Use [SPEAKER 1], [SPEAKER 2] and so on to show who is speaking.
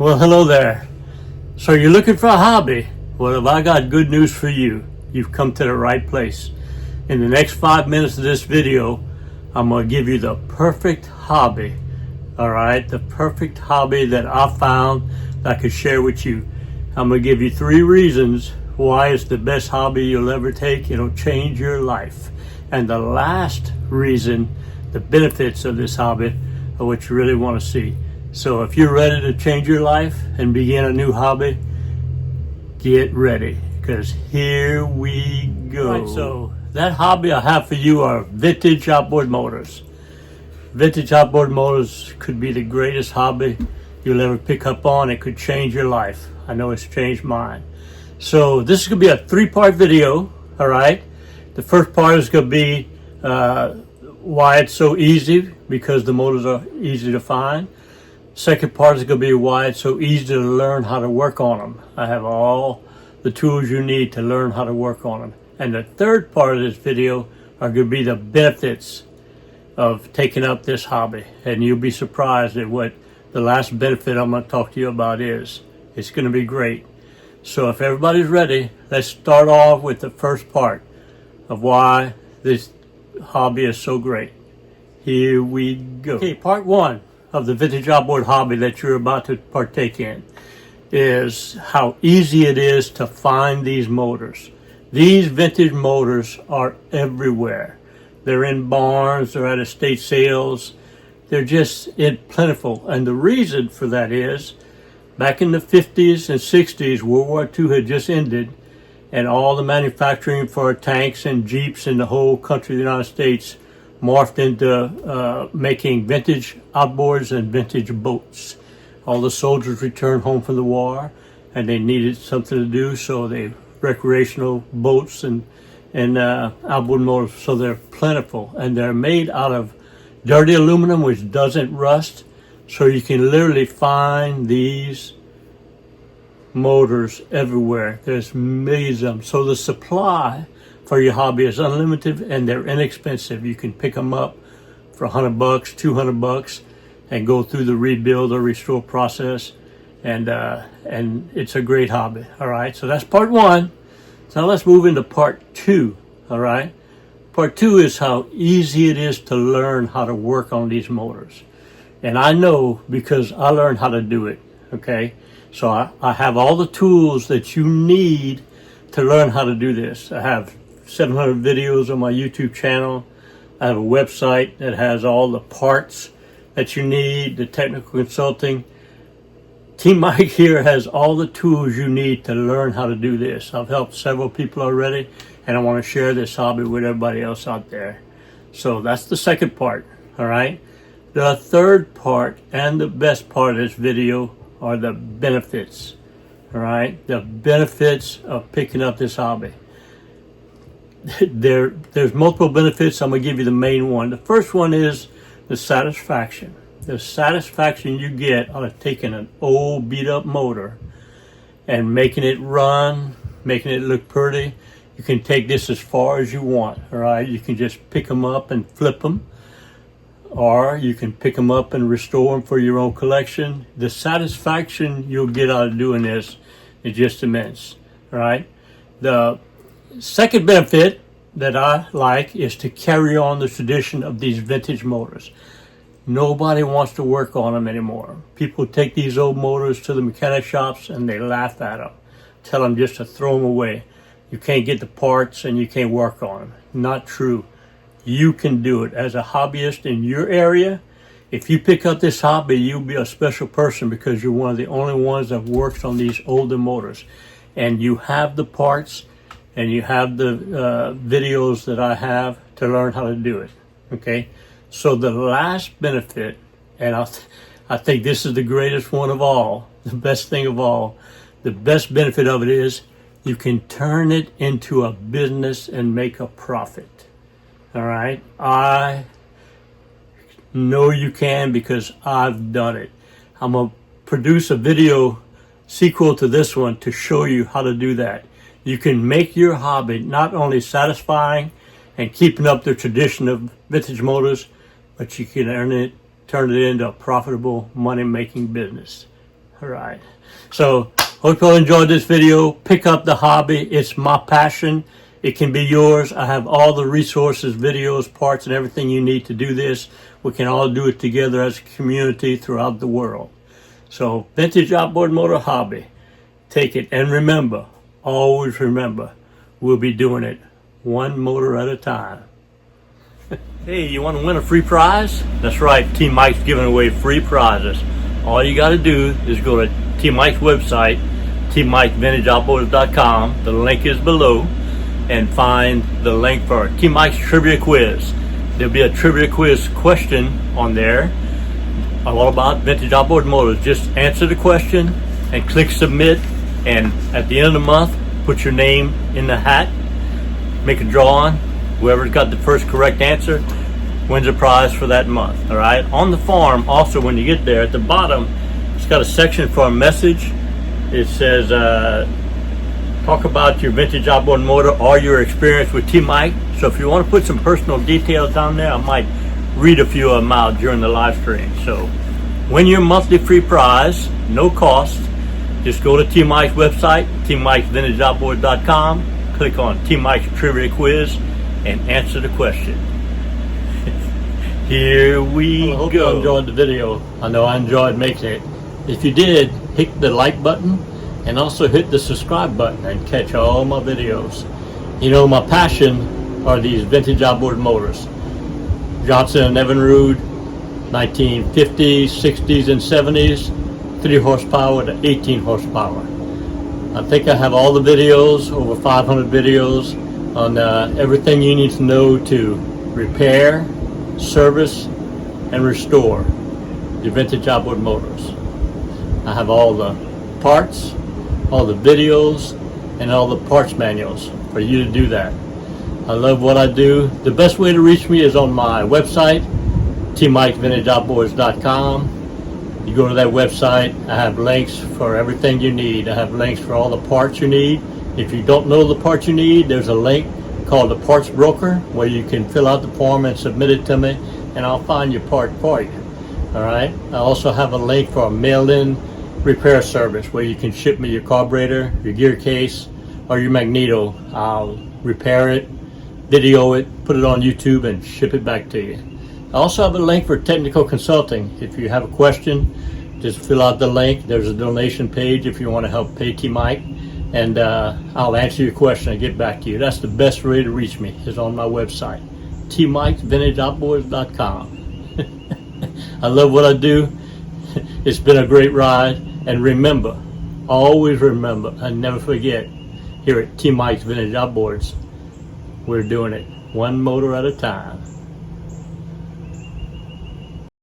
[SPEAKER 1] Well, hello there. So you're looking for a hobby? Well, have I got good news for you. You've come to the right place. In the next 5 minutes of this video, I'm going to give you the perfect hobby. All right, the perfect hobby that I found that I could share with you. I'm going to give you 3 reasons why it's the best hobby you'll ever take. It'll change your life. And the last reason, the benefits of this hobby are what you really want to see. So if you're ready to change your life and begin a new hobby, get ready, because here we go. Right, so that hobby I have for you are vintage outboard motors. Vintage outboard motors could be the greatest hobby you'll ever pick up on. It could change your life. I know it's changed mine. So this is going to be a 3-part video, all right? The first part is going to be why it's so easy, because the motors are easy to find. Second part is going to be why it's so easy to learn how to work on them. I have all the tools you need to learn how to work on them. And the third part of this video are going to be the benefits of taking up this hobby. And you'll be surprised at what the last benefit I'm going to talk to you about is. It's going to be great. So if everybody's ready, let's start off with the first part of why this hobby is so great. Here we go. Okay, part 1 of the vintage outboard hobby that you're about to partake in is how easy it is to find these motors. These vintage motors are everywhere. They're in barns, they're at estate sales, they're just plentiful. And the reason for that is, back in the 50s and 60s, World War II had just ended, and all the manufacturing for tanks and jeeps in the whole country of the United States morphed into making vintage outboards and vintage boats. All the soldiers returned home from the war, and they needed something to do, so they recreational boats and outboard motors. So they're plentiful, and they're made out of dirty aluminum, which doesn't rust. So you can literally find these motors everywhere. There's millions of them. So the supply for your hobby is unlimited, and they're inexpensive. You can pick them up for $100, $200, and go through the rebuild or restore process, and it's a great hobby. All right, so that's part 1. So now let's move into part 2. All right, part 2 is how easy it is to learn how to work on these motors, and I know because I learned how to do it. Okay, so I have all the tools that you need to learn how to do this. I have 700 videos on my YouTube channel. I have a website that has all the parts that you need, the technical consulting. Team Mike here has all the tools you need to learn how to do this. I've helped several people already, and I want to share this hobby with everybody else out there. So that's the second part, all right? The third part and the best part of this video are the benefits, all right? The benefits of picking up this hobby. There's multiple benefits. I'm going to give you the main one. The first one is the satisfaction. The satisfaction you get out of taking an old beat up motor and making it run, making it look pretty. You can take this as far as you want, all right? You can just pick them up and flip them, or you can pick them up and restore them for your own collection. The satisfaction you'll get out of doing this is just immense, all right? The second benefit that I like is to carry on the tradition of these vintage motors. Nobody wants to work on them anymore. People take these old motors to the mechanic shops and they laugh at them, tell them just to throw them away. You can't get the parts and you can't work on them. Not true. You can do it. As a hobbyist in your area, if you pick up this hobby, you'll be a special person, because you're one of the only ones that works on these older motors. And you have the parts, and you have the videos that I have to learn how to do it, okay? So the last benefit, and I think this is the greatest one of all, the best thing of all, the best benefit of it is you can turn it into a business and make a profit, all right? I know you can, because I've done it. I'm going to produce a video sequel to this one to show you how to do that. You can make your hobby not only satisfying and keeping up the tradition of vintage motors, but you can turn it into a profitable money-making business. All right. So hope you enjoyed this video. Pick up the hobby. It's my passion. It can be yours. I have all the resources, videos, parts, and everything you need to do this. We can all do it together as a community throughout the world. So vintage outboard motor hobby. Take it. And remember, always remember, we'll be doing it one motor at a time. Hey, you want to win a free prize? That's right, Team Mike's giving away free prizes. All you got to do is go to Team Mike's website, teammikevintageoutboards.com. The link is below, and find the link for Team Mike's trivia quiz. There'll be a trivia quiz question on there, all about vintage outboard motors. Just answer the question and click submit, and at the end of the month, put your name in the hat, make a drawing. Whoever's got the first correct answer wins a prize for that month. All right. On the form, also, when you get there, at the bottom, it's got a section for a message. It says, talk about your vintage outboard motor or your experience with Team Mike. So if you want to put some personal details down there, I might read a few of them out during the live stream. So win your monthly free prize, no cost. Just go to Team Mike's website, teammikesvintageoutboards.com, click on Team Mike's trivia quiz, and answer the question. Here we go. I hope you enjoyed the video. I know I enjoyed making it. If you did, hit the like button and also hit the subscribe button and catch all my videos. You know, my passion are these vintage outboard motors. Johnson & Evinrude, 1950s, 60s, and 70s, 3 horsepower to 18 horsepower. I think I have all the videos, over 500 videos, on everything you need to know to repair, service, and restore your vintage outboard motors. I have all the parts, all the videos, and all the parts manuals for you to do that. I love what I do. The best way to reach me is on my website, teammikesvintageoutboards.com. You go to that website, I have links for everything you need. I have links for all the parts you need. If you don't know the parts you need, there's a link called the Parts Broker where you can fill out the form and submit it to me, and I'll find your part for you. All right. I also have a link for a mail-in repair service where you can ship me your carburetor, your gear case, or your magneto. I'll repair it, video it, put it on YouTube, and ship it back to you. I also have a link for technical consulting. If you have a question, just fill out the link. There's a donation page if you want to help pay Team Mike, and I'll answer your question and get back to you. That's the best way to reach me, is on my website, teammikesvintageoutboards.com. I love what I do. It's been a great ride, and remember, always remember, and never forget, here at Team Mike's Vintage Outboards, we're doing it one motor at a time.